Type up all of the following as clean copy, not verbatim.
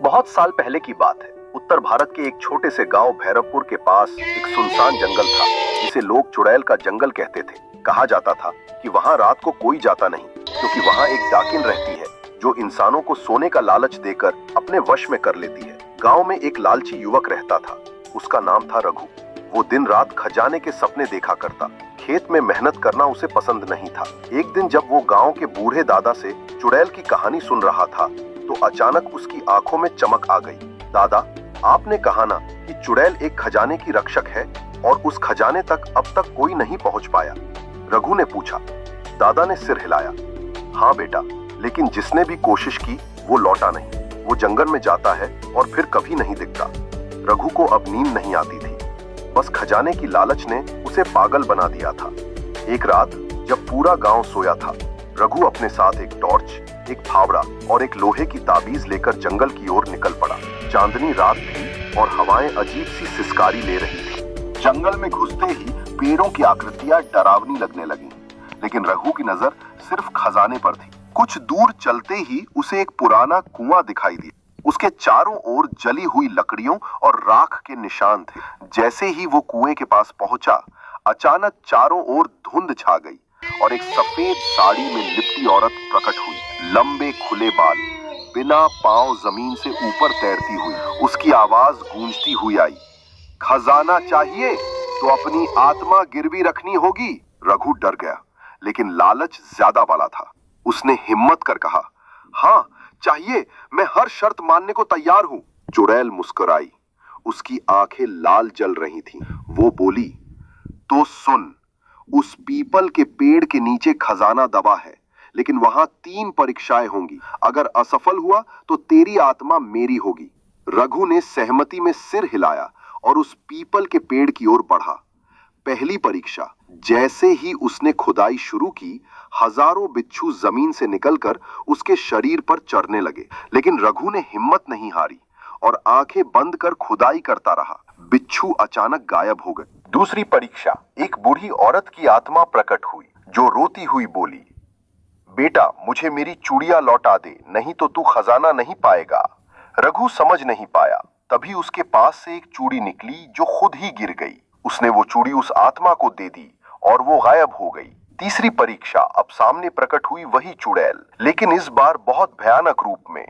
बहुत साल पहले की बात है। उत्तर भारत के एक छोटे से गांव भैरवपुर के पास एक सुनसान जंगल था, जिसे लोग चुड़ैल का जंगल कहते थे। कहा जाता था कि वहां रात को कोई जाता नहीं, क्योंकि वहां एक डाकिन रहती है जो इंसानों को सोने का लालच देकर अपने वश में कर लेती है। गांव में एक लालची युवक रहता था, उसका नाम था रघु। वो दिन रात खजाने के सपने देखा करता। खेत में मेहनत करना उसे पसंद नहीं था। एक दिन जब वो गांव के बूढ़े दादा से चुड़ैल की कहानी सुन रहा था, तो अचानक उसकी आंखों में चमक आ गई। दादा, आपने कहा ना कि चुड़ैल एक खजाने की रक्षक है और उस खजाने तक अब तक कोई नहीं पहुंच पाया? रघु ने पूछा। दादा ने सिर हिलाया। हाँ बेटा, लेकिन जिसने भी कोशिश की वो लौटा नहीं। वो जंगल में जाता है और फिर कभी नहीं दिखता। रघु को अब नींद नहीं आती थी, बस खजाने की लालच ने उसे पागल बना दिया था। एक रात जब पूरा गांव सोया था, रघु अपने साथ एक टॉर्च, एक फावड़ा और एक लोहे की ताबीज लेकर जंगल की ओर निकल पड़ा। चांदनी रात थी और हवाएं अजीब सी सिसकारी ले रही थी। जंगल में घुसते ही पेड़ों की आकृतियां डरावनी लगने लगी, लेकिन रघु की नजर सिर्फ खजाने पर थी। कुछ दूर चलते ही उसे एक पुराना कुआं दिखाई दिया। उसके चारों ओर जली हुई लकड़ियों और राख के निशान थे। जैसे ही वो कुएं के पास पहुंचा, अचानक चारों ओर धुंध छा गई और एक सफेद साड़ी में लिपटी औरत प्रकट हुई। लंबे खुले बाल, बिना पांव जमीन से ऊपर तैरती हुई उसकी आवाज गूंजती हुई आई। खजाना चाहिए तो अपनी आत्मा गिरवी रखनी होगी। रघु डर गया, लेकिन लालच ज्यादा वाला था। उसने हिम्मत कर कहा, हाँ चाहिए, मैं हर शर्त मानने को तैयार हूं। चुड़ैल मुस्कुराई, उसकी आंखें लाल जल रही थीं। वो बोली, तो सुन, उस पीपल के पेड़ के नीचे खजाना दबा है, लेकिन वहां 3 परीक्षाएं होंगी। अगर असफल हुआ तो तेरी आत्मा मेरी होगी। रघु ने सहमति में सिर हिलाया और उस पीपल के पेड़ की ओर बढ़ा। पहली परीक्षा, जैसे ही उसने खुदाई शुरू की, हजारों बिच्छू जमीन से निकलकर उसके शरीर पर चढ़ने लगे, लेकिन रघु ने हिम्मत नहीं हारी और आंखें बंद कर खुदाई करता रहा। बिच्छू अचानक गायब हो गए। दूसरी परीक्षा, एक बूढ़ी औरत की आत्मा प्रकट हुई, जो रोती हुई बोली, बेटा मुझे मेरी चूड़ियां लौटा दे, नहीं तो तू खजाना नहीं पाएगा। रघु समझ नहीं पाया। तभी उसके पास से एक चूड़ी निकली जो खुद ही गिर गई। उसने वो चूड़ी उस आत्मा को दे दी और वो गायब हो गई। तीसरी परीक्षा, अब सामने प्रकट हुई वही चुड़ैल, लेकिन इस बार बहुत भयानक रूप में।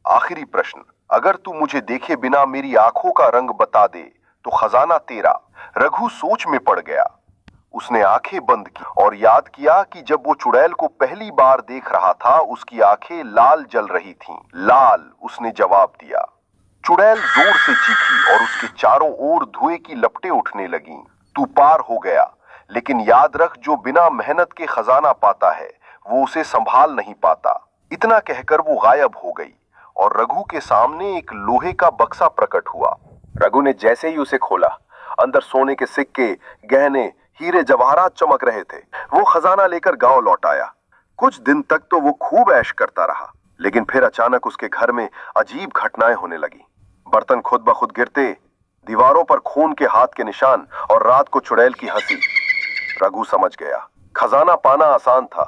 आखिरी प्रश्न, अगर तू मुझे देखे बिना मेरी आंखों का रंग बता दे तो खजाना तेरा। रघु सोच में पड़ गया। उसने आंखें बंद की और याद किया कि जब वो चुड़ैल को पहली बार देख रहा था, उसकी आंखें लाल जल रही थीं। लाल, उसने जवाब दिया। चुड़ैल जोर से चीखी और उसके चारों ओर धुएं की लपटें उठने लगीं। तू पार हो गया, लेकिन याद रख, जो बिना मेहनत के खजाना पाता है वो उसे संभाल नहीं पाता। इतना कहकर वो गायब हो गई और रघु के सामने एक लोहे का बक्सा प्रकट हुआ। रघु ने जैसे ही उसे खोला, अंदर सोने के सिक्के, गहने, हीरे जवाहरात चमक रहे थे। वो खजाना लेकर गांव लौट आया। कुछ दिन तक तो वो खूब ऐश करता रहा, लेकिन फिर अचानक उसके घर में अजीब घटनाएं होने लगी। बर्तन खुद ब खुद गिरते, दीवारों पर खून के हाथ के निशान और रात को चुड़ैल की हंसी। रघु समझ गया, खजाना पाना आसान था,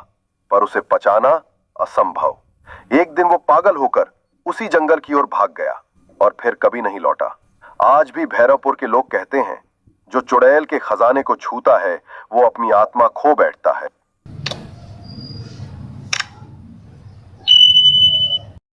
पर उसे पचाना असंभव। एक दिन वो पागल होकर उसी जंगल की ओर भाग गया और फिर कभी नहीं लौटा। आज भी भैरवपुर के लोग कहते हैं, जो चुड़ैल के खजाने को छूता है वो अपनी आत्मा खो बैठता है।